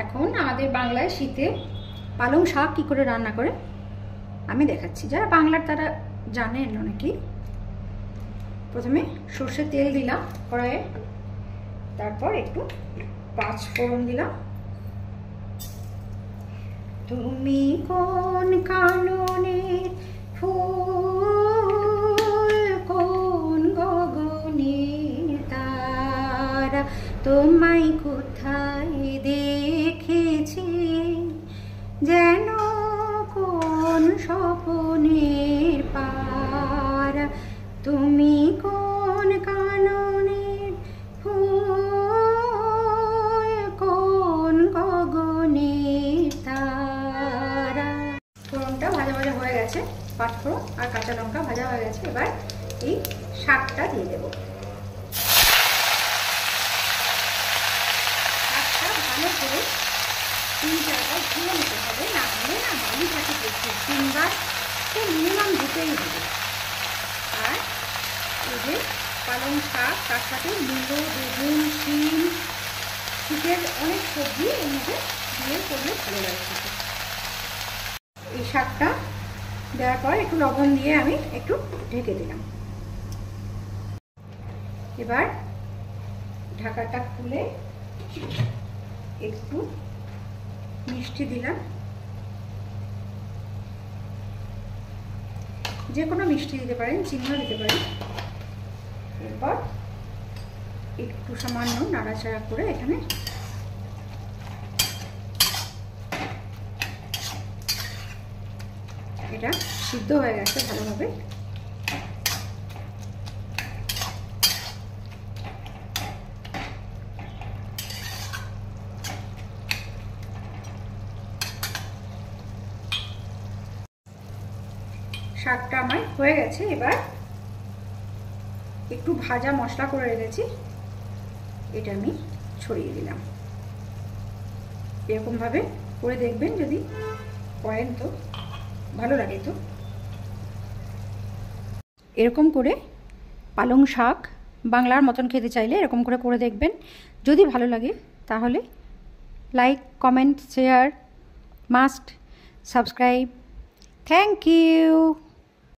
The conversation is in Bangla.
এখন আমাদের বাংলায় শীতে পালং শাক কী করে রান্না করে আমি দেখাচ্ছি। যারা বাংলার তারা জানেন অনেকেই। প্রথমে সর্ষের তেল দিলাম কড়াইয়ে, তারপর একটু 5 ফোড়ন দিলাম। তুমি কোন কাননের ফুল, কোন গগনের তারা, তোমায় কোথায় দেখেছি যেন কোন স্বপ্নের পারা, তুমি কোন কাননের ফুল, কোন গগনের তারা। ফোড়নটা ভাজা ভাজা হয়ে গেছে, পাঁচফোড়ন আর কাঁচা লঙ্কা ভাজা হয়ে গেছে। এবার এই শাকটা দিয়ে দেবো। শাকটা ভালো করে 3-4 বার ধুয়ে নিতে হবে, না হলে না বালি থাকে প্রচুর। 3 বার তো মিনিমাম ধুতেই হবে। আর এই যে পালং শাক, তার সাথে মূলো, বেগুন, শিম, শীতের অনেক সবজি এর মধ্যে দিয়ে করলে ভালো লাগে। এই শাকটা দেওয়ার পর একটু লবণ দিয়ে আমি একটু ঢেকে দিলাম। এবার ঢাকাটা খুলে একটু মিষ্টি দিলাম, যে কোনো মিষ্টি দিতে পারেন, চিনিও দিতে পারেন। এরপর একটু সামান্য নাড়াচাড়া করে এখানে এটা সিদ্ধ হয়ে গেছে ভালোভাবে। শাকটা আমার হয়ে গেছে। এবার একটু ভাজা মশলা করে রেখেছি, এটা আমি ছড়িয়ে দিলাম। এরকমভাবে করে দেখবেন, যদি করেন তো ভালো লাগে। তো এরকম করে পালং শাক বাংলার মতন খেতে চাইলে এরকম করে দেখবেন। যদি ভালো লাগে তাহলে like, comment, share, must subscribe. Thank you.